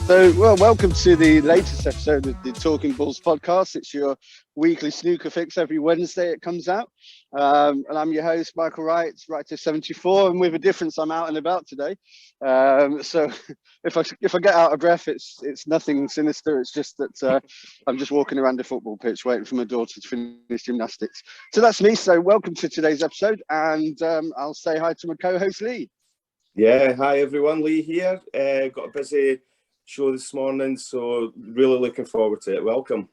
Well, welcome to the latest episode of the Talking Balls podcast. It's your weekly snooker fix every Wednesday. It comes out, and I'm your host, Michael Wright, Writer74, and with a difference, I'm out and about today. So if I get out of breath, it's nothing sinister. It's just that I'm just walking around the football pitch waiting for my daughter to finish gymnastics. So that's me. So welcome to today's episode, and I'll say hi to my co-host Lee. Yeah, hi everyone, Lee here. Got a busy show this morning, so really looking forward to it. Welcome.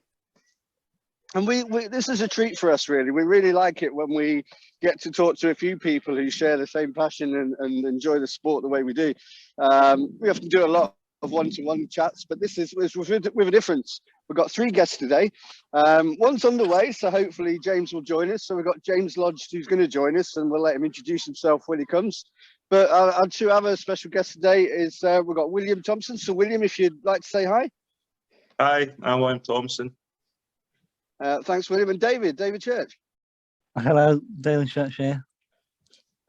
And we this is a treat for us, really. We really like it when we get to talk to a few people who share the same passion and enjoy the sport the way we do. We often do a lot of one-to-one chats, but this is with a difference. We've got three guests today. One's on the way, so hopefully James will join us. So we've got James Lodge who's going to join us, and we'll let him introduce himself when he comes. But our two other special guests today is we've got William Thomson. So William, if you'd like to say hi. Hi, I'm William Thomson. Thanks, William. And David Church. Hello, David Church here.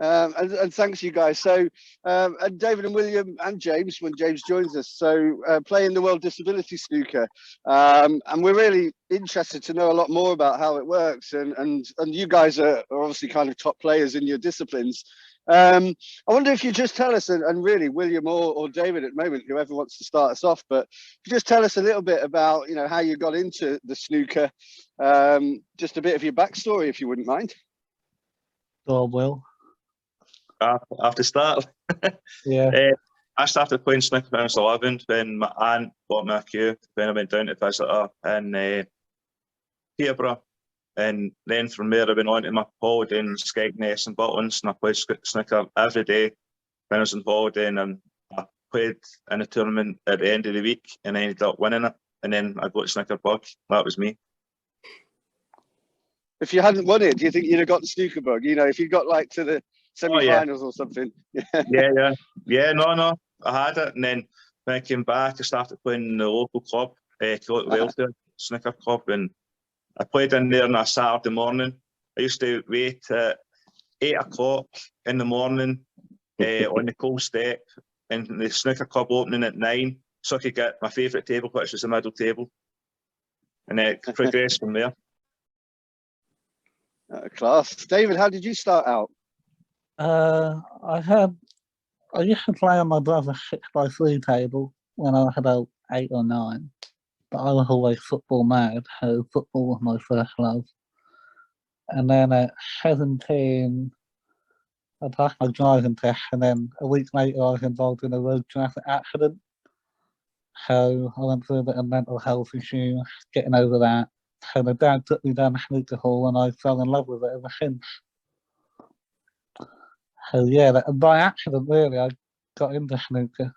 And thanks, you guys. So, and David and William and James, when James joins us, so playing the World Disability Snooker, and we're really interested to know a lot more about how it works. And you guys are obviously kind of top players in your disciplines. I wonder if you just tell us, and really William or David at the moment, whoever wants to start us off, but if you just tell us a little bit about how you got into the snooker, just a bit of your backstory, if you wouldn't mind. Oh, Will. I have to start. Yeah. I started playing snooker when I was 11 when my aunt bought me a cue when I went down to visit her in Peterborough. And then from there I went on to my holiday in Skegness and Butlins, and I played snooker every day when I was on holiday, and I played in a tournament at the end of the week and I ended up winning it, and then I got snooker bug. That was me. If you hadn't won it, do you think you'd have got the snooker bug? If you got like to the semi-finals or something. No, I had it, and then when I came back I started playing in the local club, Welfare Snooker Club, and I played in there on a Saturday morning. I used to wait at 8 o'clock in the morning on the cold step, and the snooker club opening at 9, so I could get my favourite table, which was the middle table, and it progressed from there. Class. David, how did you start out? I used to play on my brother's 6x3 table when I was about 8 or 9. But I was always football mad, so football was my first love. And then at 17, I passed my driving test, and then a week later I was involved in a road traffic accident. So I went through a bit of mental health issues, getting over that. So my dad took me down to snooker hall, and I fell in love with it ever since. So yeah, by accident really, I got into snooker.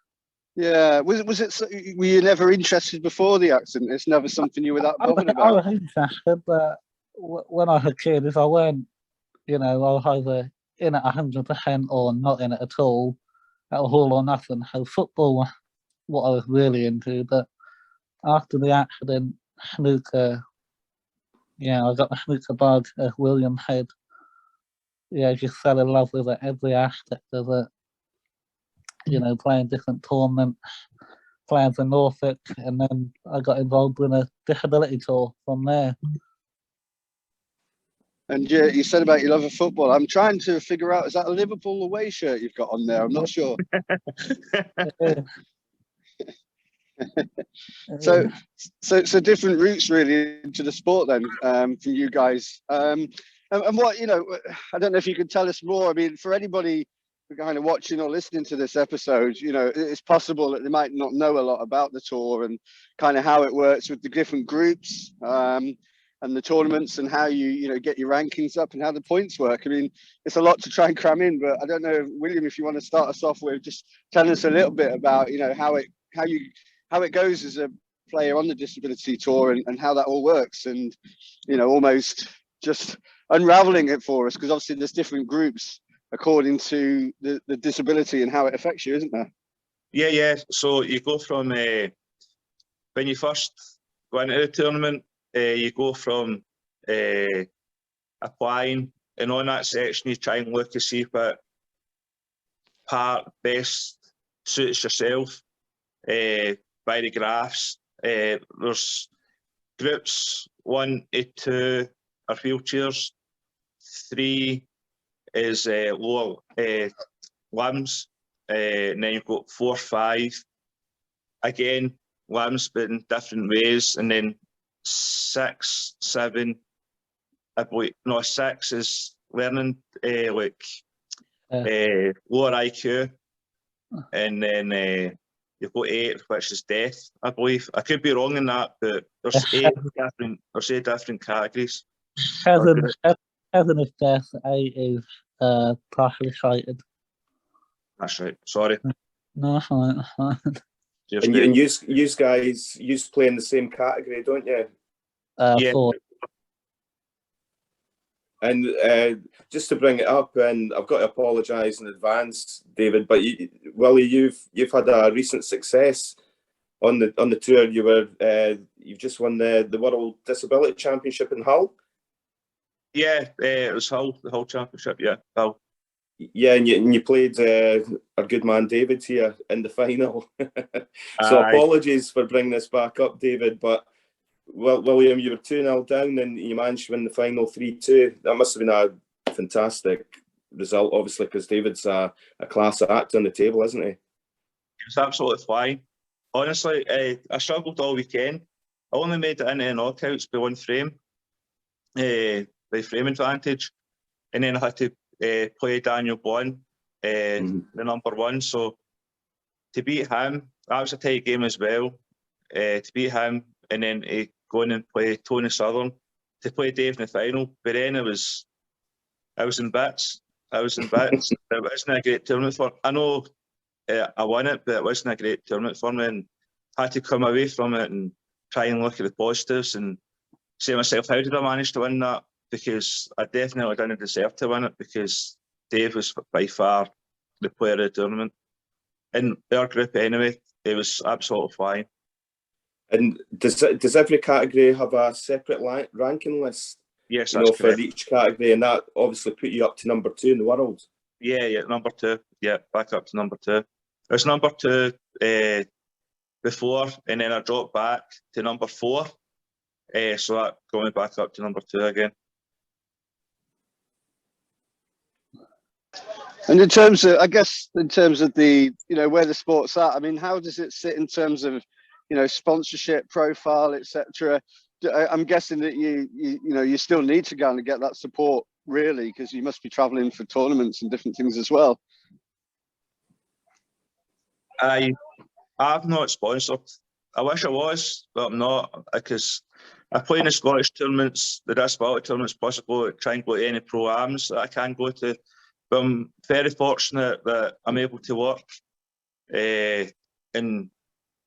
Yeah, was it? Were you never interested before the accident? It's never something you were that bothered about. I was interested, but when I was a kid, if I weren't, I was either in it 100% or not in it at all. That was all or nothing. So football was what I was really into. But after the accident, snooker, I got the snooker bug, as William had. Yeah, I just fell in love with it, every aspect of it. Playing different tournaments, playing for Norfolk, and then I got involved in a disability tour from there. And you said about your love of football. I'm trying to figure out, is that a Liverpool away shirt you've got on there? I'm not sure. So different routes really into the sport then, from you guys. And what, I don't know if you could tell us more. I mean, for anybody kind of watching or listening to this episode, it's possible that they might not know a lot about the tour and kind of how it works with the different groups and the tournaments and how you get your rankings up and how the points work. I mean, it's a lot to try and cram in, but I don't know, William, if you want to start us off with just telling us a little bit about how it goes as a player on the disability tour and how that all works, and almost just unraveling it for us, because obviously there's different groups according to the disability and how it affects you, isn't there? Yeah. So you go from when you first go into the tournament, you go from applying, and on that section you try and look to see what part best suits yourself. by the graphs. There's groups 1 to 2 are wheelchairs, 3 is lower limbs, and then you've got 4, 5, again, limbs but in different ways, and then 6, 7, I believe, no, 6 is learning lower IQ, and then you've got 8, which is deaf, I believe. I could be wrong in that, but there's 8 different categories. 7 is deaf, 8 is partially sighted. That's right. Sorry. No, that's fine. And you guys play in the same category, don't you? Yeah. 4. And just to bring it up, and I've got to apologise in advance, David, but Willie, you've had a recent success on the tour. You've just won the World Disability Championship in Hull. Yeah, it was Hull, the Hull Championship. Yeah, Hull. Yeah, and you played our good man David here in the final. So apologies for bringing this back up, David, but well, William, you were 2-0 down and you managed to win the final 3-2. That must have been a fantastic result, obviously, because David's a class act on the table, isn't he? It was absolutely flying. Honestly, I struggled all weekend. I only made it into the knockouts by 1 frame, by frame advantage, and then I had to play Daniel Bond, the number 1. So to beat him, that was a tight game as well. To beat him and then go in and play Tony Southern, to play Dave in the final. But then I was in bits. It wasn't a great tournament for me. I know I won it, but it wasn't a great tournament for me, and I had to come away from it and try and look at the positives and say to myself, how did I manage to win that? Because I definitely didn't deserve to win it, because Dave was by far the player of the tournament. In our group anyway, it was absolutely flying. And does every category have a separate ranking list? Yes, that's for each category, and that obviously put you up to number 2 in the world. Yeah, number 2. Yeah, back up to number 2. It was number 2 before, and then I dropped back to number 4. So that got me back up to number 2 again. And in terms of, I guess, in terms of the, where the sport's at, I mean, how does it sit in terms of, sponsorship profile, etc.? I'm guessing that you still need to kind of get that support, really, because you must be traveling for tournaments and different things as well. I've not sponsored. I wish I was, but I'm not, because I play in the Scottish tournaments, the disability tournaments, plus I try and go to any pro-ams that I can go to. But I'm very fortunate that I'm able to work, and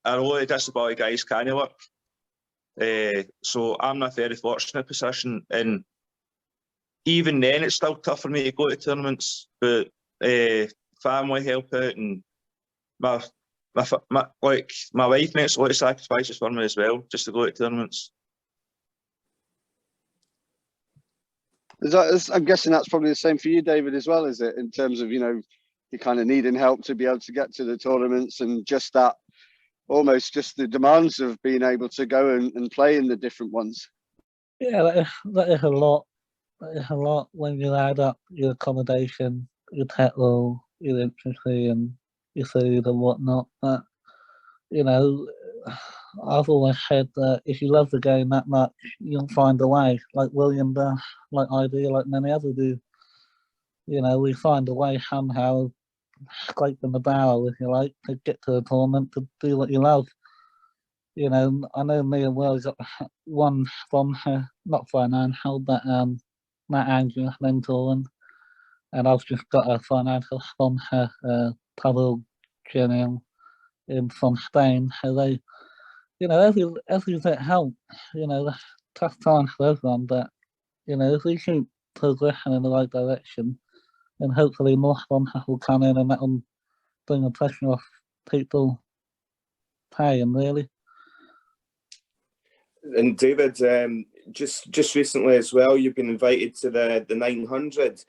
a lot of disability guys can't work. So I'm in a very fortunate position, and even then it's still tough for me to go to tournaments, but family help out, and my wife makes a lot of sacrifices for me as well, just to go to tournaments. I'm guessing that's probably the same for you, David, as well, is it? In terms of, you're kind of needing help to be able to get to the tournaments, and just that, almost just the demands of being able to go and play in the different ones. Yeah, that is a lot. That is a lot when you add up your accommodation, your petrol, your infantry, and your food and whatnot. But, I've always said that if you love the game that much, you'll find a way, like William does, like I do, like many others do. We find a way somehow, scraping the barrel, if you like, to get to a tournament, to do what you love. I know me and Will got one from her, not financial, but Matt Andrews mentoring, and I've just got a financial from her, Pavel Genial from Spain. So they, every bit helps. Tough times for everyone, but if we keep progressing in the right direction, then hopefully more sponsors will come in, and that will bring the pressure off people paying, really. And David, just recently as well, you've been invited to the 900,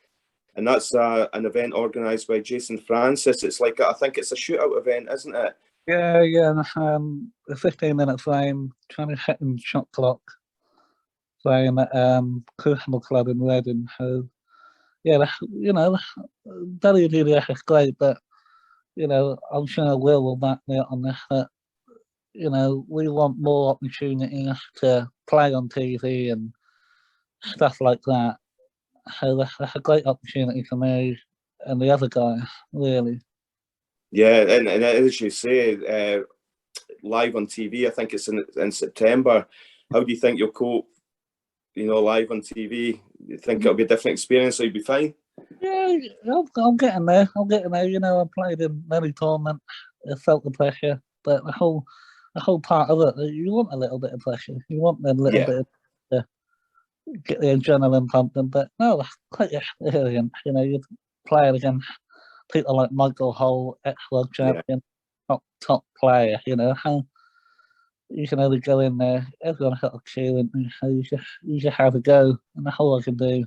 and that's an event organised by Jason Francis. It's like, I think it's a shootout event, isn't it? Yeah. A 15-minute frame, trying to hit in shot clock. Playing at Crucible Club in Reading. Who, yeah, you know, WDDF is great, but you know, I'm sure will back me up on this. That you know, we want more opportunities to play on TV and stuff like that. So that's a great opportunity for me and the other guys, really. Yeah, and as you say, live on TV, I think it's in September. How do you think you'll cope, you know, live on TV? You think it'll be a different experience, or you'll be fine? Yeah, I'm getting there. You know, I played in many tournaments. I felt the pressure, but the whole part of it, you want a little bit of pressure. You want a little bit to get the adrenaline pumping. But no, that's quite experience. You know, you play against people like Michael Hull, ex-world champion, top player. You know how you can only go in there. Everyone got a cheering. You just have a go, and that's all I can do.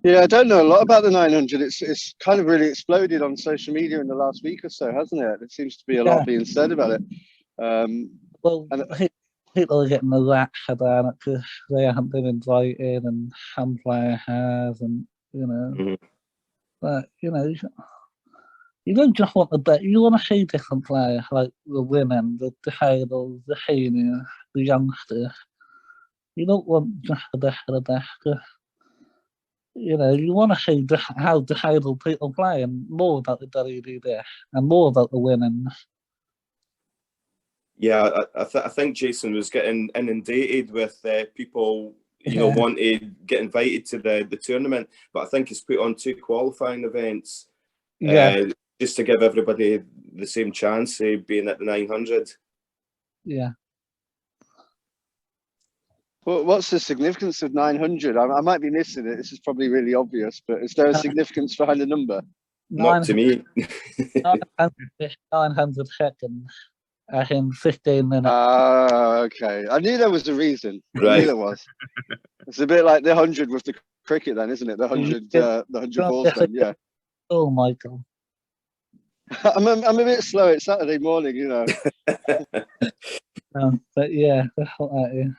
Yeah, I don't know a lot about the 900. It's kind of really exploded on social media in the last week or so, hasn't it? There seems to be a lot being said about it. Well, people are getting the lax about it because they haven't been invited, and some player has, and you know. But you know, you don't just want to bet. You want to see different players, like the women, the disabled, the seniors, the youngsters. You don't want just the best of the best. You know, you want to see how disabled people play, and more about the WDDF, and more about the women. Yeah, I think Jason was getting inundated with people, you know, wanting to get invited to the tournament, but I think he's put on 2 qualifying events, just to give everybody the same chance of being at the 900. Yeah. Well, what's the significance of 900? I might be missing it. This is probably really obvious, but is there a significance behind the number? Not to me. 900 seconds. In 15 minutes. Okay. I knew there was a reason. Right. I knew there was. It's a bit like the 100 with the cricket, then, isn't it? The 100 balls, then. Yeah. Oh, Michael. I'm a bit slow. It's Saturday morning, you know. But yeah, that's what that is.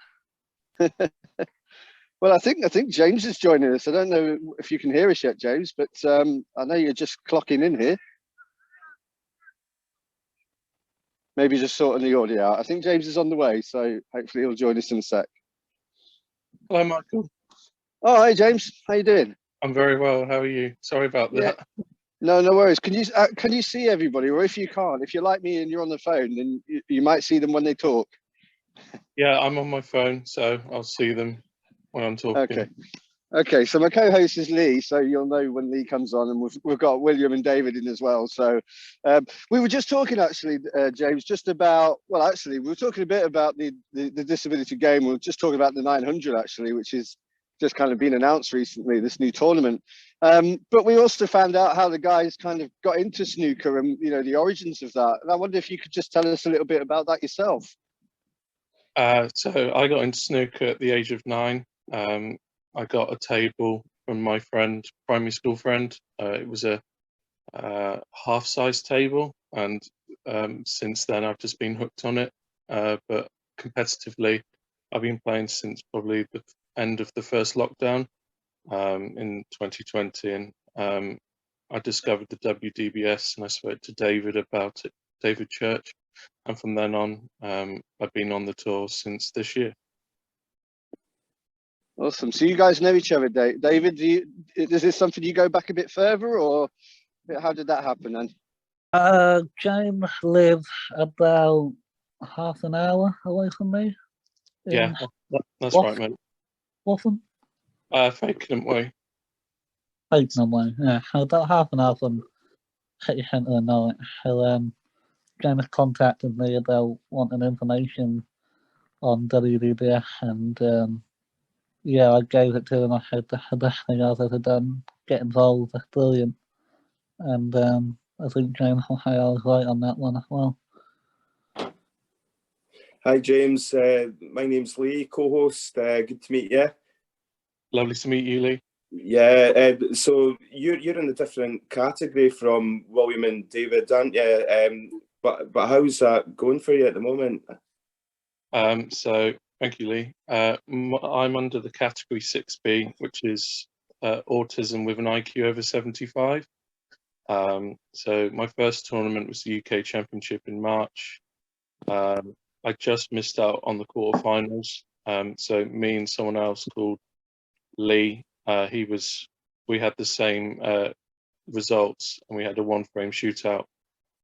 Well, I think James is joining us. I don't know if you can hear us yet, James, but I know you're just clocking in here. Maybe just sorting the audio out. I think James is on the way, so hopefully he'll join us in a sec. Hello, Michael. Oh, hey, James. How you doing? I'm very well. How are you? Sorry about that. No worries. Can you see everybody? Or if you can't, if you're like me and you're on the phone, then you might see them when they talk. Yeah, I'm on my phone, so I'll see them when I'm talking. Okay. So my co-host is Lee, so you'll know when Lee comes on, and we've got William and David in as well. So we were just talking, actually, James, just about, well, actually, we were talking a bit about the disability game. We were just talking about the 900, actually, which is just kind of been announced recently, this new tournament. But we also found out how the guys kind of got into snooker and, you know, the origins of that. And I wonder if you could just tell us a little bit about that yourself. So I got into snooker at the age of 9. I got a table from my primary school friend. It was a half-size table, and since then I've just been hooked on it. But competitively, I've been playing since probably the end of the first lockdown in 2020, and I discovered the WDBS, and I spoke to David about it, David Church, and from then on, I've been on the tour since this year. Awesome. So you guys know each other, David. Is this something you go back a bit further, or how did that happen then? James lives about half an hour away from me. Yeah, that's right, mate. Waffen? Fakenham Way. Fakenham Way, yeah. About half an hour from city centre of Norwich. So James contacted me about wanting information on WDBS, and yeah, I gave it to him. I said that's the best thing I've ever done. Get involved, that's brilliant. And I think James will say I was right on that one as well. Hi, James. My name's Lee, co-host. Good to meet you. Lovely to meet you, Lee. Yeah, so you're in a different category from William and David, aren't you? But how's that going for you at the moment? So thank you, Lee. I'm under the category 6B, which is autism with an IQ over 75. So my first tournament was the UK Championship in March. I just missed out on the quarterfinals. So me and someone else called Lee, we had the same results, and we had a one-frame shootout.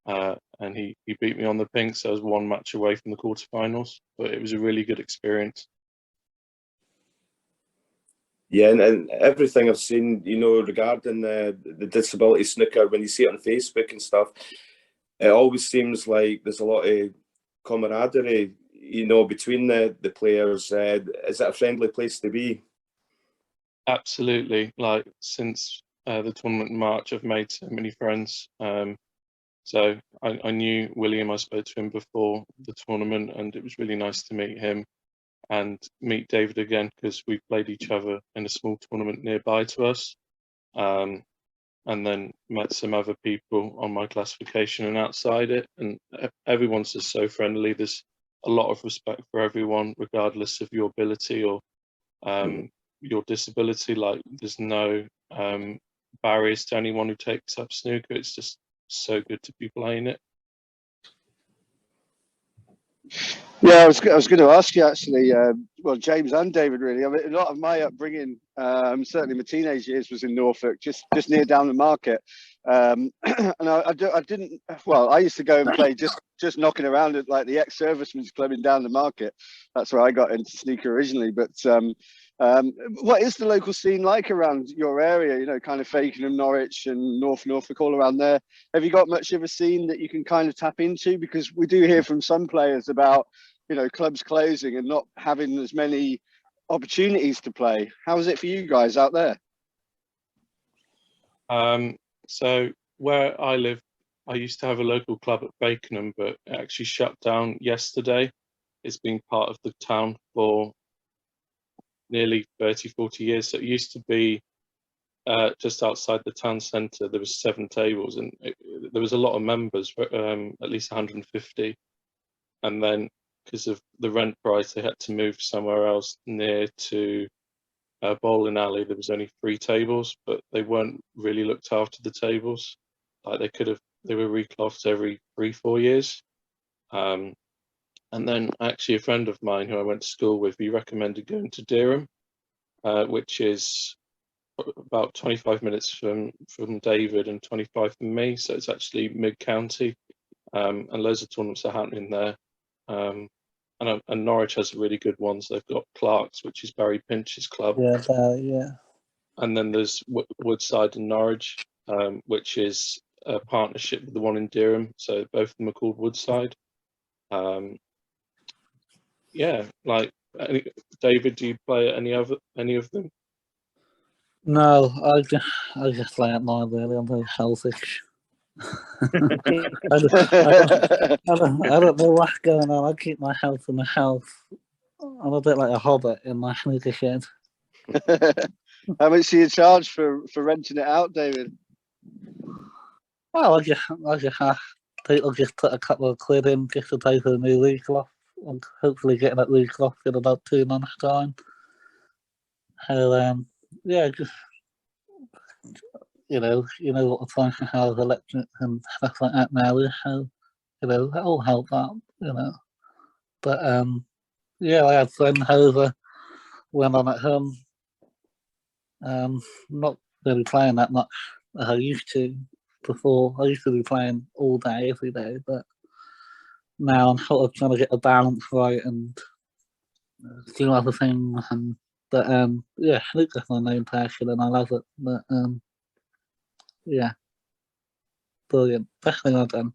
And he beat me on the pink, so I was one match away from the quarterfinals. But it was a really good experience. Yeah, and everything I've seen, regarding the disability snooker, when you see it on Facebook and stuff, it always seems like there's a lot of camaraderie, between the players. Is it a friendly place to be? Absolutely. Like, since the tournament in March, I've made so many friends. So I knew William. I spoke to him before the tournament, and it was really nice to meet him and meet David again, because we played each other in a small tournament nearby to us. And then met some other people on my classification and outside it, and everyone's just so friendly. There's a lot of respect for everyone, regardless of your ability or your disability. Like, there's no barriers to anyone who takes up snooker. It's just so good to be playing it. Yeah, I was going to ask you actually. Well, James and David, really. I mean, a lot of my upbringing, certainly my teenage years, was in Norfolk, just near down the market. And I didn't. Well, I used to go and play just knocking around at like the ex-servicemen's club in down the market. That's where I got into snooker originally. But what is the local scene like around your area? Kind of Fakenham, Norwich, and North Norfolk, all around there. Have you got much of a scene that you can kind of tap into? Because we do hear from some players about clubs closing and not having as many opportunities to play. How is it for you guys out there? So where I live, I used to have a local club at Fakenham, but it actually shut down yesterday. It's been part of the town for nearly 30-40 years. So it used to be just outside the town centre. There was 7 tables, and there was a lot of members, at least 150. And then, because of the rent price, they had to move somewhere else near to bowling alley. There was only 3 tables, but they weren't really looked after, the tables. Like, they were reclothed every 3-4 years. And then actually a friend of mine who I went to school with, he recommended going to Dereham, which is about 25 minutes from David and 25 from me. So it's actually mid-county, and loads of tournaments are happening there. And Norwich has really good ones. They've got Clark's, which is Barry Pinch's club. Yeah. And then there's Woodside and Norwich, which is a partnership with the one in Dereham. So both of them are called Woodside. Yeah, like, David, do you play at any of them? No, I just play at mine, really. I'm very selfish. I don't know what's going on. I keep my health in the house. I'm a bit like a hobbit in my snooker shed. How much do you charge for renting it out, David? Well, I just have people just put a couple of quid in just to pay for the new league cloth. I'm hopefully getting that league cloth in about 2 months' time. So yeah, just you know what the price of house electric and stuff like that now is. So that'll help out. But yeah, I had friends over when I'm at home. Not really playing that much as I used to before. I used to be playing all day, every day, but now I'm sort of trying to get the balance right and do other things. But yeah, snooker's my main passion and I love it. But yeah, brilliant. Best thing I've done.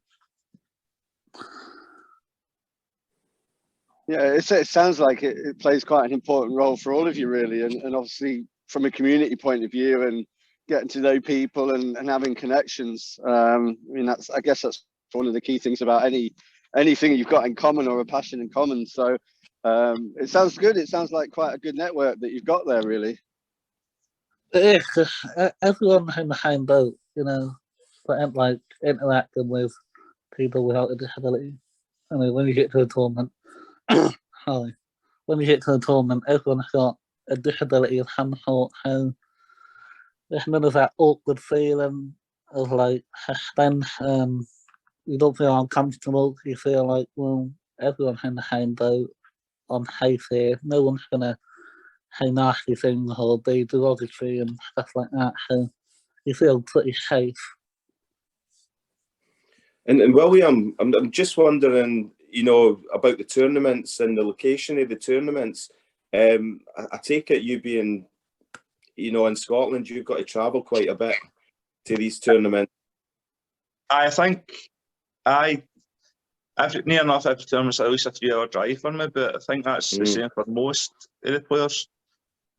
Yeah, it sounds like it plays quite an important role for all of you, really, and obviously from a community point of view and getting to know people and having connections. I mean, I guess that's one of the key things about anything you've got in common or a passion in common. So it sounds good. It sounds like quite a good network that you've got there, really. It is, 'cause everyone in the same boat, you know, but like interacting with people without a disability. I mean, when you get to a tournament, sorry, when you get to a tournament, everyone's got a disability of some sort, so there's none of that awkward feeling of like suspense. You don't feel uncomfortable. You feel like, well, everyone's in the same boat. I'm safe here. No one's gonna say nasty things or be derogatory and stuff like that. So you feel pretty safe. And William, I'm just wondering, you know, about the tournaments and the location of the tournaments. I take it you being, you know, in Scotland, you've got to travel quite a bit to these tournaments. I think near enough every tournament's at least a 3-hour drive for me, but I think that's the same for most of the players.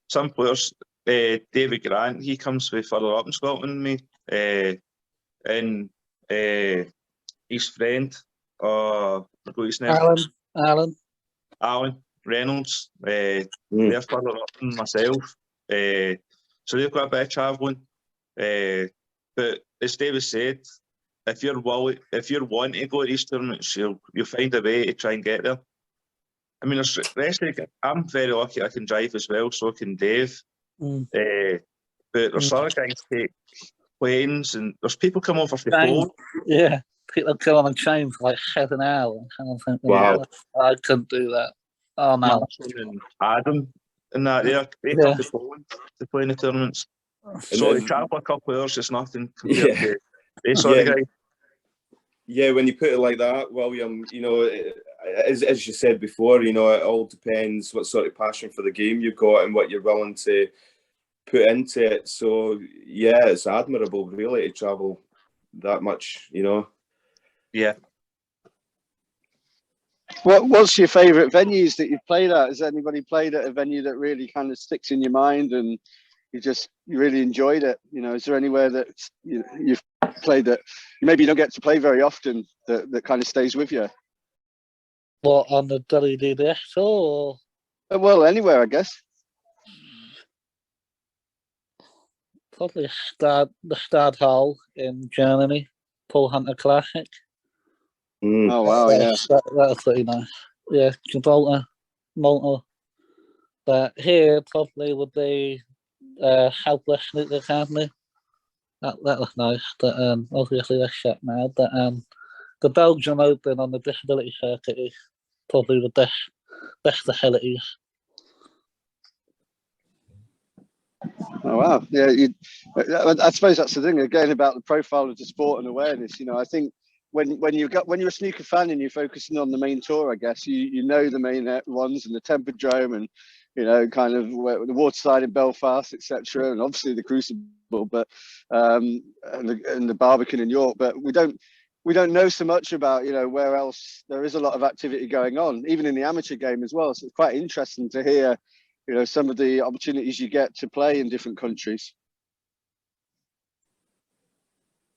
Some players, David Grant, he comes way further up in Scotland than me, and his friend, his name? Alan Reynolds, they're further up than myself, so they've got a bit of travelling. But as David said, if you're wanting to go to these tournaments, you'll find a way to try and get there. I mean, I'm very lucky I can drive as well, so can Dave. But there's other guys take planes, and there's people come over for phone. Yeah, people go on a train for like 7 hours. And I'm thinking, wow, I couldn't do that. Oh no. And Adam and that, they come to Poland to play in the tournaments. So to travel a couple of hours is nothing compared to this sort of guy. Yeah, when you put it like that, William, you know, as you said before, you know, it all depends what sort of passion for the game you've got and what you're willing to put into it. So, yeah, it's admirable, really, to travel that much, you know. Yeah. What's your favourite venues that you've played at? Has anybody played at a venue that really kind of sticks in your mind and you really enjoyed it? You know, is there anywhere that you've played that maybe you don't get to play very often that kind of stays with you? What, on the WDBS tour? Well, anywhere, I guess. Probably the Stadthalle in Germany, Paul Hunter Classic. Oh wow, yeah, that was pretty nice. Yeah, Gibraltar, Malta. But here probably would be Southwest Snooker Academy. That was nice. But obviously they're shut now. But the Belgium Open on the disability circuit is probably the best facilities. Oh wow, yeah. I suppose that's the thing again about the profile of the sport and awareness. You know, I think when you're a snooker fan and you're focusing on the main tour, I guess you know the main ones and the Tempodrome and you know kind of the Waterside in Belfast, etc. And obviously the Crucible, but and the Barbican in York. But we don't know so much about where else there is a lot of activity going on, even in the amateur game as well. So it's quite interesting to hear some of the opportunities you get to play in different countries.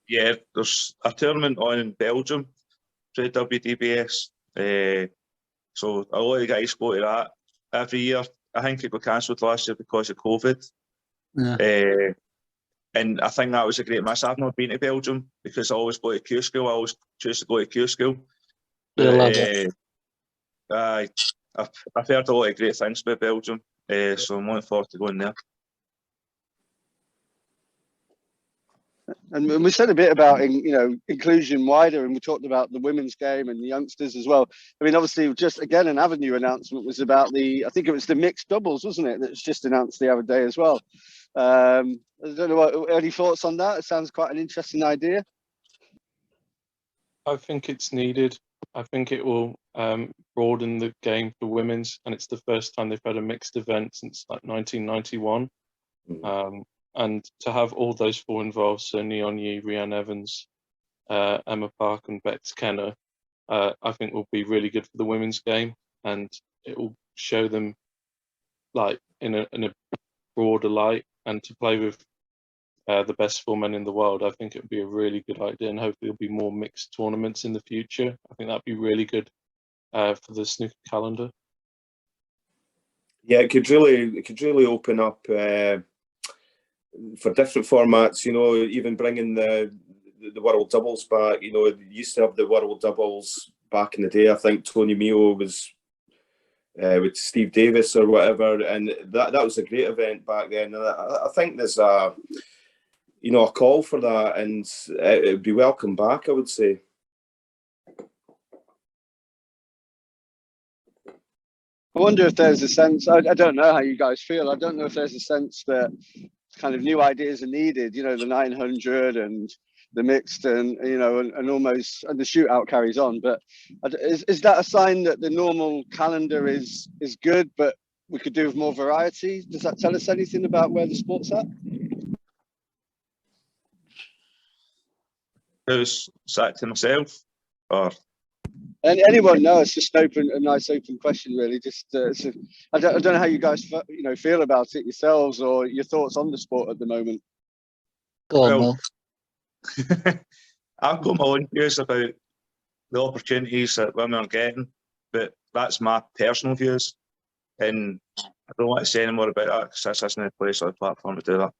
Yeah, there's a tournament on in Belgium for the WDBS. So a lot of guys go to that every year. I think it got cancelled last year because of COVID. Yeah. And I think that was a great miss. I've not been to Belgium because I always go to Q School. I always choose to go to Q School. I've heard a lot of great things about Belgium, so I'm looking forward to going there. And we said a bit about inclusion wider, and we talked about the women's game and the youngsters as well. I mean, obviously, just again, an Avenue announcement was about I think it was the mixed doubles, wasn't it? That was just announced the other day as well. I don't know, any thoughts on that? It sounds quite an interesting idea. I think it's needed. I think it will broaden the game for women's, and it's the first time they've had a mixed event since like 1991. And to have all those four involved, so Neon Yi, Rhiannon Evans, Emma Park and Bex Kenner, I think will be really good for the women's game, and it will show them like in a broader light, and to play with the best four men in the world. I think it would be a really good idea, and hopefully there'll be more mixed tournaments in the future. I think that'd be really good for the snooker calendar. Yeah, it could really open up for different formats, you know, even bringing the world doubles back. You know, you used to have the world doubles back in the day. I think Tony Mio was with Steve Davis or whatever, and that was a great event back then. And I think there's a, you know, a call for that, and it would be welcome back, I would say. I wonder if there's a sense, I don't know how you guys feel, I don't know if there's a sense that kind of new ideas are needed, you know, the 900 and the mixed, and, you know, and almost, and the shootout carries on. But is that a sign that the normal calendar is good, but we could do with more variety? Does that tell us anything about where the sport's at? Who's sat to myself, or? And anyone? No, it's just a nice open question, really. Just I don't know how you guys feel about it yourselves, or your thoughts on the sport at the moment. Go on, Will. I've got my own views about the opportunities that women are getting, but that's my personal views, and I don't want to say any more about that because this isn't a place or a platform to do that.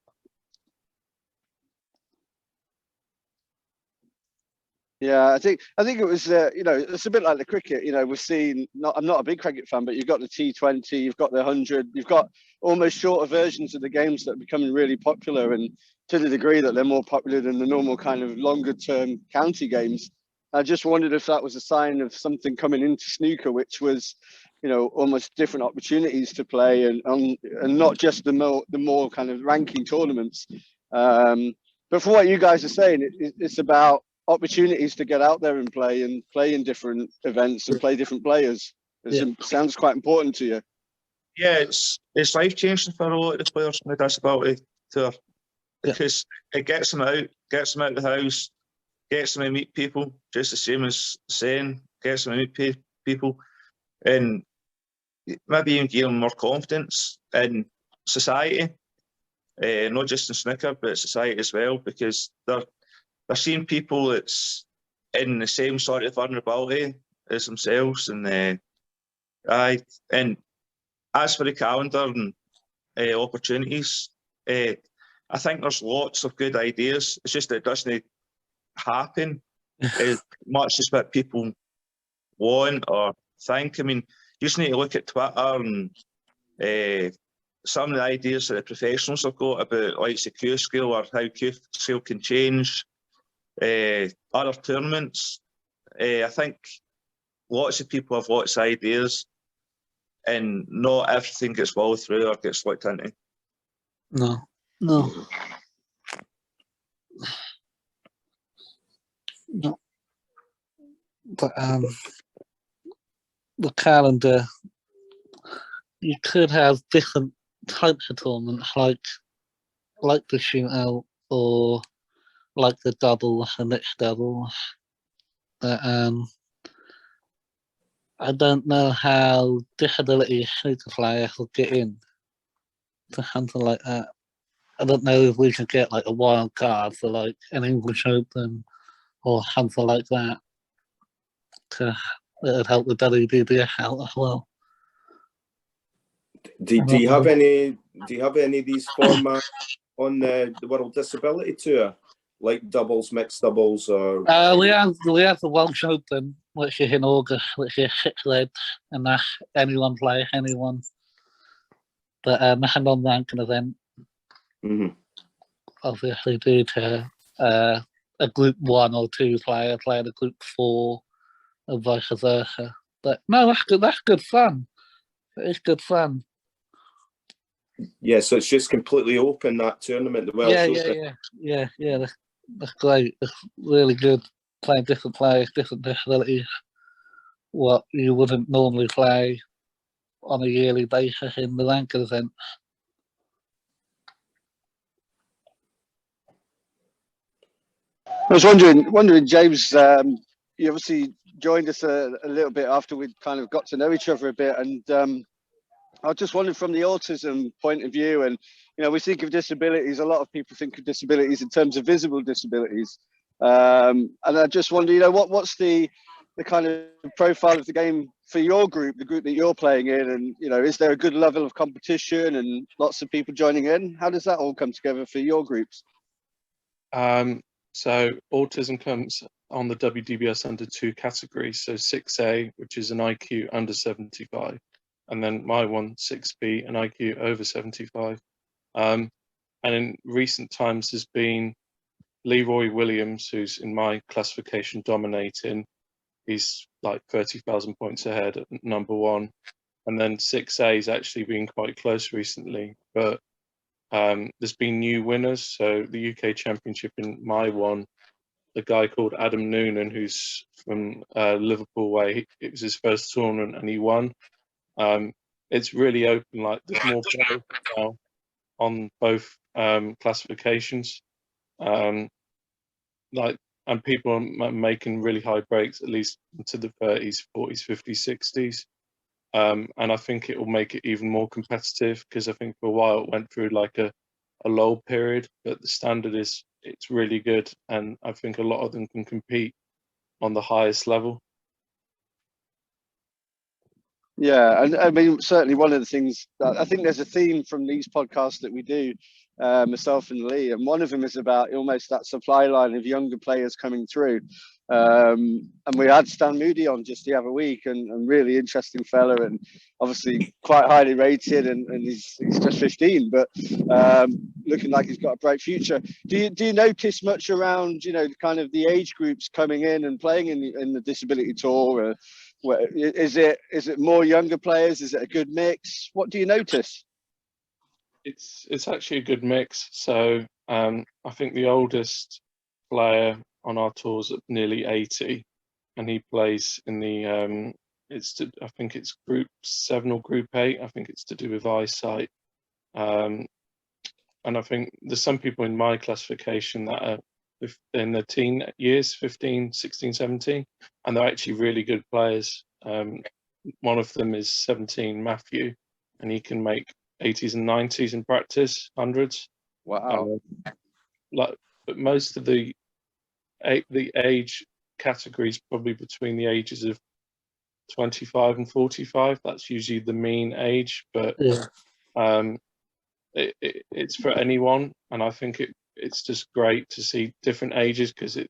Yeah, I think it was, you know, it's a bit like the cricket. You know, we've seen. I'm not a big cricket fan, but you've got the T20, you've got the 100, you've got almost shorter versions of the games that are becoming really popular, and to the degree that they're more popular than the normal kind of longer term county games. I just wondered if that was a sign of something coming into snooker, which was, you know, almost different opportunities to play, and not just the more kind of ranking tournaments. But for what you guys are saying, it's about opportunities to get out there and play in different events and play different players. It sounds quite important to you. Yeah, it's life changing for a lot of the players on the disability tour, because it gets them out of the house, gets them to meet people, just the same as saying, gets them to meet people, and maybe even give them more confidence in society, not just in snooker, but society as well, because they're seeing people that's in the same sort of vulnerability as themselves, and as for the calendar and opportunities, I think there's lots of good ideas. It's just that it doesn't happen as much as what people want or think. I mean, you just need to look at Twitter and some of the ideas that the professionals have got about, like the Q scale, or how Q scale can change other tournaments. I think lots of people have lots of ideas, and not everything gets followed through or gets looked into. No. But the calendar, you could have different types of tournaments, like the shootout, or like the double, the mixed double. But I don't know how disability snooker players will get in to something like that. I don't know if we could get like a wild card for like an English Open or something like that. That would help the WDBS out as well. Do you have any of these formats on the World Disability Tour, like doubles, mixed doubles, or? We have the Welsh Open, which is in August, which is 6 legs, and that's anyone play anyone. But that's a non-ranking event. Mm-hmm. Obviously, due to a Group 1 or 2 player playing a Group 4, and vice versa. But no, that's good. That's good fun. It's good fun. Yeah, so it's just completely open, that tournament. The Welsh Open. Yeah. That's great. It's really good playing different players, different disabilities. What you wouldn't normally play on a yearly basis in the ranking event. I was wondering, James. You obviously joined us a little bit after we'd kind of got to know each other a bit, and I was just wondering, from the autism point of view, and you know, we think of disabilities. A lot of people think of disabilities in terms of visible disabilities, and I just wonder, you know, what's the the kind of profile of the game for your group, the group that you're playing in, and is there a good level of competition and lots of people joining in? How does that all come together for your groups? So autism comes on the WDBS under 2 categories. So 6A, which is an IQ under 75, and then my one, 6B, an IQ over 75. And in recent times, there's been Leroy Williams, who's in my classification dominating. He's like 30,000 points ahead at number 1. And then 6A has actually been quite close recently, but there's been new winners. So the UK Championship in my one, a guy called Adam Noonan, who's from Liverpool way, it was his first tournament and he won. It's really open, like there's more players now on both classifications. And people are making really high breaks, at least into the 30s, 40s, 50s, 60s. And I think it will make it even more competitive, because I think for a while it went through like a lull period, but the standard it's really good, and I think a lot of them can compete on the highest level. Yeah, and I mean, certainly one of the things that I think there's a theme from these podcasts that we do, myself and Lee, and one of them is about almost that supply line of younger players coming through. And we had Stan Moody on just the other week, and really interesting fella, and obviously quite highly rated, and he's just 15, but looking like he's got a bright future. Do you notice much around, kind of the age groups coming in and playing in the disability tour? Is it more younger players? Is it a good mix? What do you notice? It's actually a good mix. So I think the oldest player on our tour is at nearly 80, and he plays in the I think it's Group 7 or Group 8. I think it's to do with eyesight. And I think there's some people in my classification that are in their teen years, 15, 16, 17, and they're actually really good players. One of them is 17, Matthew, and he can make 80s and 90s in practice, 100s. Wow. But most of the age categories probably between the ages of 25 and 45. That's usually the mean age, but it's for anyone, and I think it's just great to see different ages, because it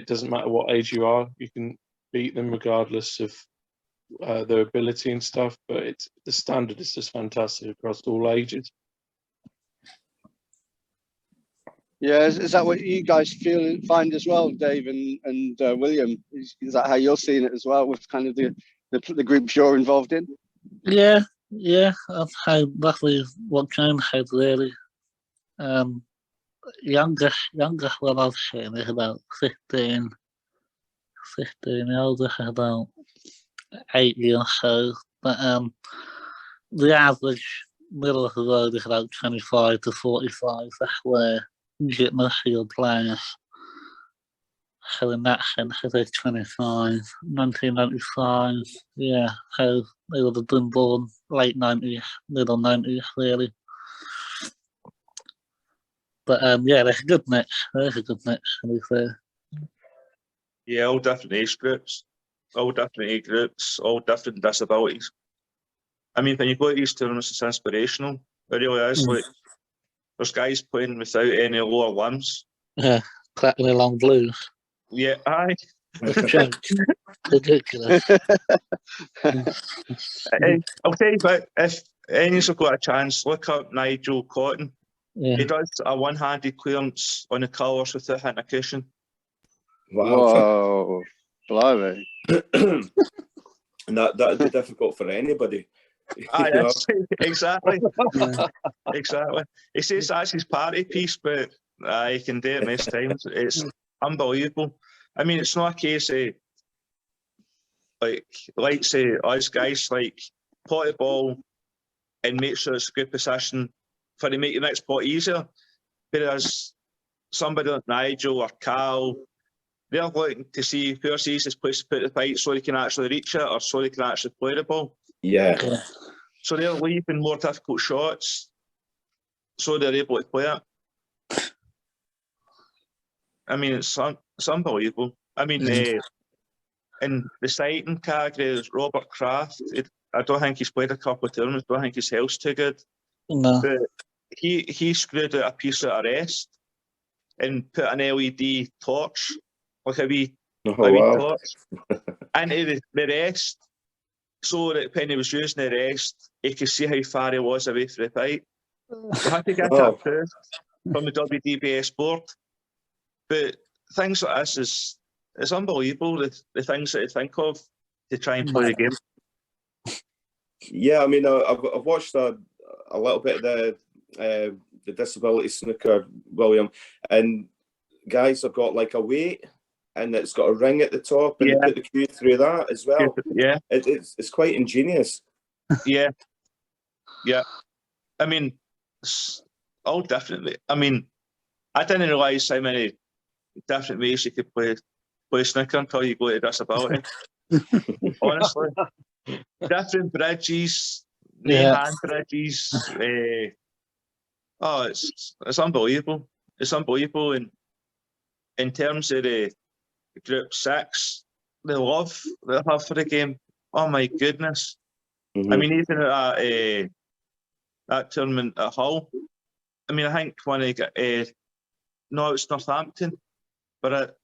doesn't matter what age you are, you can beat them regardless of their ability and stuff. But the standard is just fantastic across all ages. Yeah, is that what you guys find as well, Dave and William? Is that how you're seeing it as well, with kind of the groups you're involved in? Yeah, that's roughly what James had really. Younger when I was saying is about 15, the older is about 80 or so. But the average middle of the road is about 25 to 45. That's where you get most of your players. So in that sense, if they're 25, 1995, yeah, so they would have been born late 90s, middle 90s, really. But yeah, there's a good mix. There's a good mix, to be fair. Yeah, all different age groups, all different disabilities. I mean, when you go to these tournaments, it's inspirational. It really is. Like, there's guys playing without any lower limbs. Yeah, cracking along blues. Yeah, aye. Ridiculous. I'll tell you what, if any's got a chance, look up Nigel Cotton. Yeah. He does a one-handed clearance on the colours without hitting a cushion. Wow. Whoa, blimey. And that'd be difficult for anybody. Exactly. Exactly. He says that's his party piece, but he can do it most times. It's unbelievable. I mean, it's not a case of like say us guys like pot the ball and make sure it's a good position for to make the next pot easier. Whereas somebody like Nigel or Carl, they're looking to see where's the easiest place to put the pipe so they can actually reach it, or so they can actually play the ball. Yeah. So they're leaving more difficult shots so they're able to play it. I mean, it's unbelievable. I mean, in the cycling category, there's Robert Kraft. I don't think he's played a couple of tournaments. I don't think his health's too good. No. But he screwed out a piece of arrest and put an LED torch, like a wee torch, into the rest, so that when he was using the rest, he could see how far he was away from the pipe. We had to get approved from the WDBS board. But things like this it's unbelievable, the things that you think of to try and play the game. Yeah, I mean, I've watched a little bit of the Disability Snooker, William, and guys have got like a weight and it's got a ring at the top and they put the cue through that as well. Yeah. It's quite ingenious. Yeah. Yeah. I mean, it's all different. I mean, I didn't realise how many different ways you could play snooker until you go to disability. Honestly. Different bridges, hand bridges. It's unbelievable. It's unbelievable. And in terms of the Group 6, the love they have for the game, oh my goodness. Mm-hmm. I mean, even at that tournament at Hull, I mean, I think when I got, no, it's Northampton, but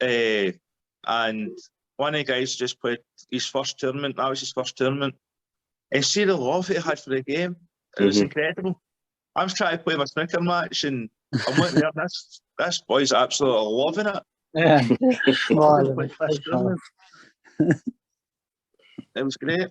and one of the guys just played his first tournament. That was his first tournament. And see the love he had for the game. It was incredible. I was trying to play my snooker match and I'm looking there, this boy's absolutely loving it. Yeah. It was great.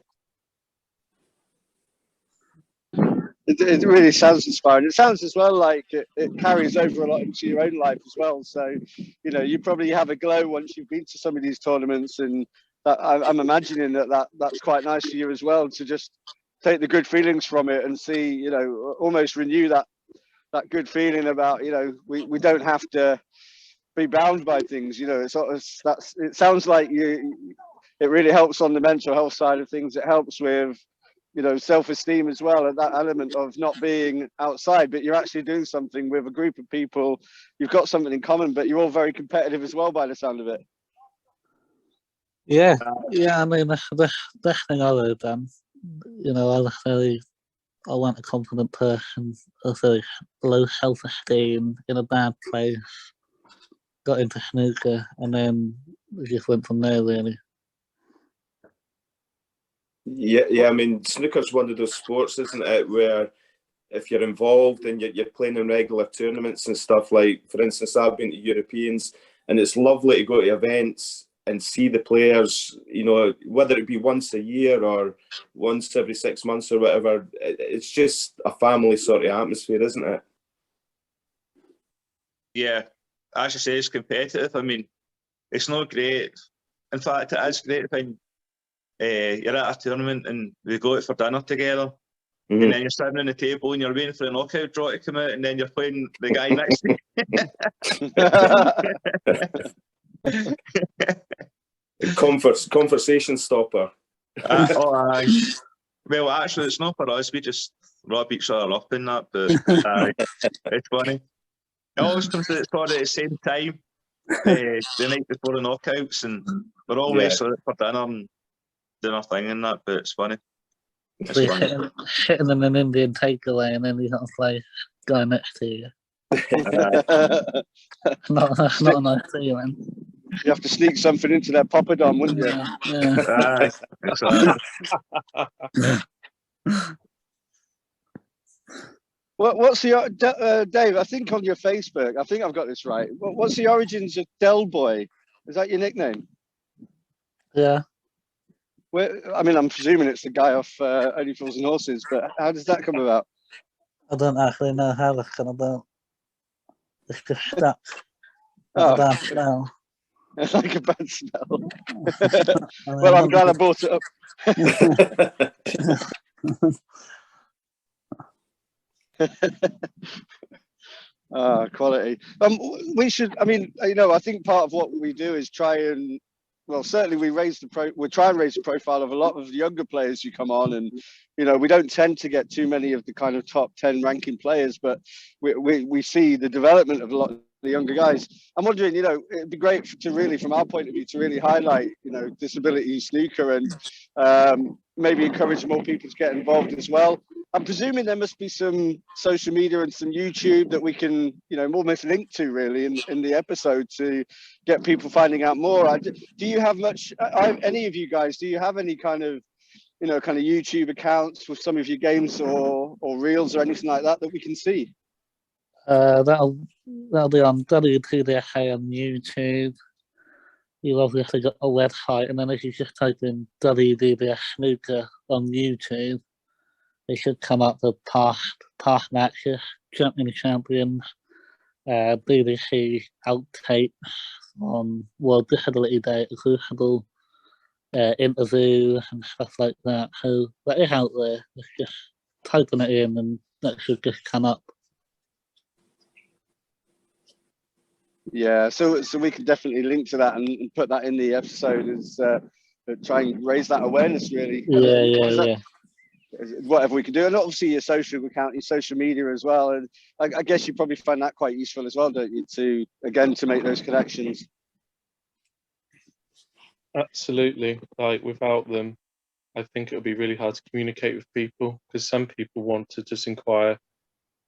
It really sounds inspiring. It sounds as well like it carries over a lot into your own life as well. So, you know, you probably have a glow once you've been to some of these tournaments, and I'm imagining that's quite nice for you as well, to just take the good feelings from it and see, you know, almost renew that good feeling about, you know, we don't have to be bound by things. You know, it sounds like it really helps on the mental health side of things. It helps with, you know, self-esteem as well, and that element of not being outside, but you're actually doing something with a group of people. You've got something in common, but you're all very competitive as well by the sound of it. Yeah, I mean, the thing I would you know, I want a confident person, a very low self-esteem, in a bad place, got into snooker, and then just went from there, really. Yeah. I mean, snooker's one of those sports, isn't it, where if you're involved and you're playing in regular tournaments and stuff, like, for instance, I've been to Europeans, and it's lovely to go to events and see the players, you know, whether it be once a year or once every 6 months or whatever. It's just a family sort of atmosphere, isn't it? Yeah, as you say, it's competitive. I mean, it's not great. In fact, it is great when you're at a tournament and we go out for dinner together, and then you're sitting on the table and you're waiting for the knockout draw to come out, and then you're playing the guy next to you. Conversation stopper. Well, actually, it's not for us. We just rub each other up in that, but it's funny. It always comes at the same time, the night before the knockouts, and we're always for dinner and doing our thing and that, but it's funny. It's funny. Sitting in an Indian takeaway and then you got to play guy next to you. not a nice feeling. You have to sneak something into that poppadom, wouldn't you? Yeah. What's the Dave? I think on your Facebook, I think I've got this right. What's the origins of Del Boy? Is that your nickname? Yeah. I mean, I'm presuming it's the guy off Only Fools and Horses, but how does that come about? I don't actually know how that's come about. It's just stuck. Oh. A bad smell. It's like a bad smell. Well, I'm glad I brought it up. Quality. We should. I mean, you know, I think part of what we do is try and, well, certainly we try and raise the profile of a lot of the younger players who come on, and, you know, we don't tend to get too many of the kind of top 10 ranking players, but we see the development of a lot of the younger guys. I'm wondering, you know, it'd be great to really, from our point of view, to really highlight, you know, disability snooker and maybe encourage more people to get involved as well. I'm presuming there must be some social media and some YouTube that we can, you know, almost link to really in the episode to get people finding out more. Do you have much, any of you guys, do you have any kind of, you know, kind of YouTube accounts with some of your games or reels or anything like that we can see? That'll be on WTDFA on YouTube. You obviously got a website, and then if you just type in WDBS Snooker on YouTube, it should come up with past matches, champions, BBC outtakes on World Disability Day at Crucible, interviews and stuff like that. So that is out there. It's just typing it in and that should just come up. Yeah, so we can definitely link to that and put that in the episode as try and raise that awareness really. Yeah. Whatever we can do, and obviously your social account, your social media as well. And I guess you probably find that quite useful as well, don't you? To make those connections. Absolutely. Like without them, I think it would be really hard to communicate with people, because some people want to just inquire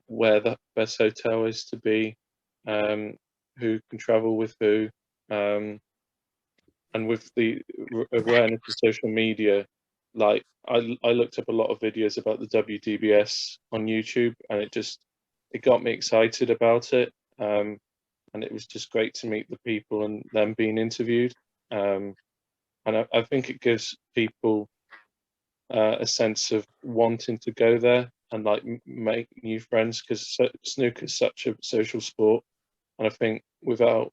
where the best hotel is to be, who can travel with who, and with the awareness of social media, like I looked up a lot of videos about the WDBS on YouTube, and it got me excited about it, and it was just great to meet the people and them being interviewed, and I think it gives people a sense of wanting to go there and like make new friends, because snooker is such a social sport, and I think without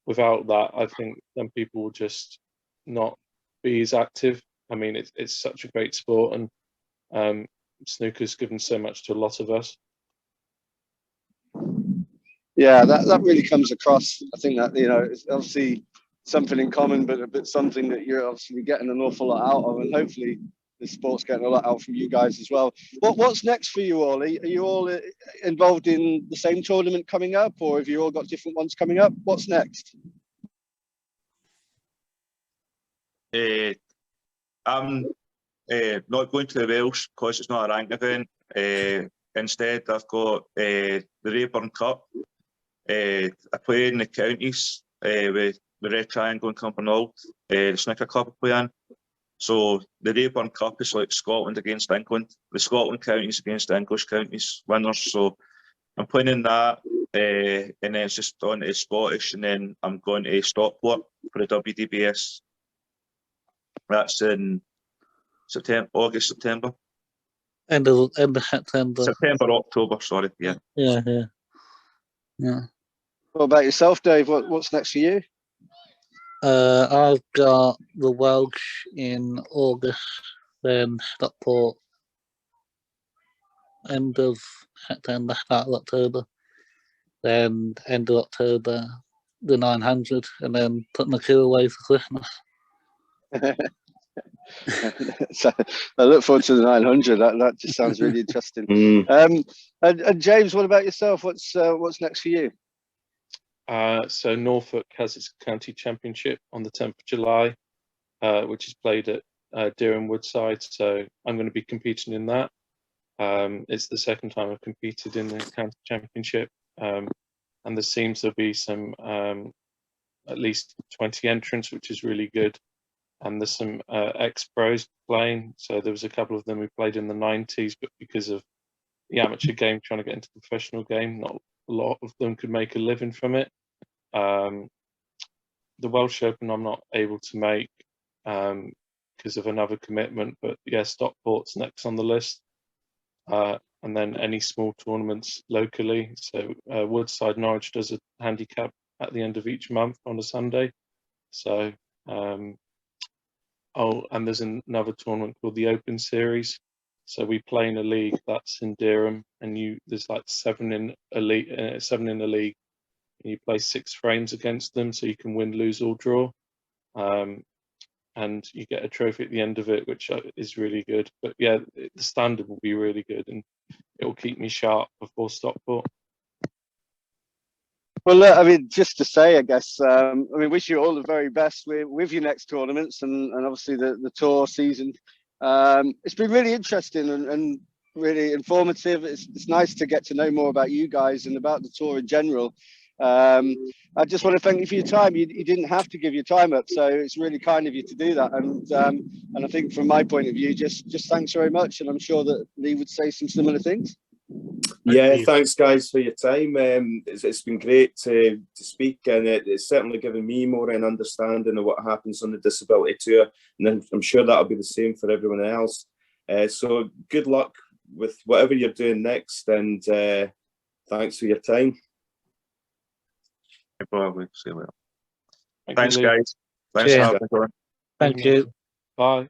that, I think then people will just not be as active. I mean, it's such a great sport, and snooker's given so much to a lot of us. Yeah, that really comes across. I think that, you know, it's obviously something in common, but something that you're obviously getting an awful lot out of, and hopefully the sport's getting a lot out from you guys as well. What's next for you all? Are you all involved in the same tournament coming up, or have you all got different ones coming up? What's next? I'm not going to the Welsh because it's not a rank event. Instead, I've got the Rayburn Cup. I play in the counties with the Red Triangle and Cumbernauld, the snooker club I play in. So the Rayburn Cup is like Scotland against England. The Scotland counties against the English counties winners. So I'm playing in that, and then it's just on to Scottish, and then I'm going to Stockport for the WDBS. That's in August, September. End of September. September, October, sorry. Yeah. What about yourself, Dave? What's next for you? I've got the Welsh in August, then Stockport end of September, start of October, then end of October, the 900, and then put my crew away for Christmas. So I look forward to the 900. That just sounds really interesting. And James, what about yourself? What's next for you? So Norfolk has its county championship on the 10th of July, which is played at Dereham Woodside. So I'm going to be competing in that. It's the second time I've competed in the county championship, and there seems to be some at least 20 entrants, which is really good. And there's some ex-pros playing. So there was a couple of them who played in the 90s, but because of the amateur game trying to get into the professional game, not a lot of them could make a living from it. The Welsh Open I'm not able to make because of another commitment, but yeah, Stockport's next on the list. And then any small tournaments locally. So Woodside Norwich does a handicap at the end of each month on a Sunday. So and there's another tournament called the Open Series. So we play in a league that's in Dereham, and there's like 7 in a league, and you play 6 frames against them, so you can win, lose, or draw, and you get a trophy at the end of it, which is really good. But yeah, the standard will be really good, and it will keep me sharp before Stockport. Well, I mean, just to say, I guess, I mean, wish you all the very best with your next tournaments and obviously the tour season. It's been really interesting and really informative. It's nice to get to know more about you guys and about the tour in general. I just want to thank you for your time. You didn't have to give your time up, so it's really kind of you to do that. And I think from my point of view, just thanks very much. And I'm sure that Lee would say some similar things. Yeah, thanks guys for your time. It's been great to speak, and it's certainly given me more an understanding of what happens on the disability tour, and I'm sure that'll be the same for everyone else. So good luck with whatever you're doing next, and thanks for your time. Thanks, guys. Thanks, Cheers. for having me. Thank you. Bye.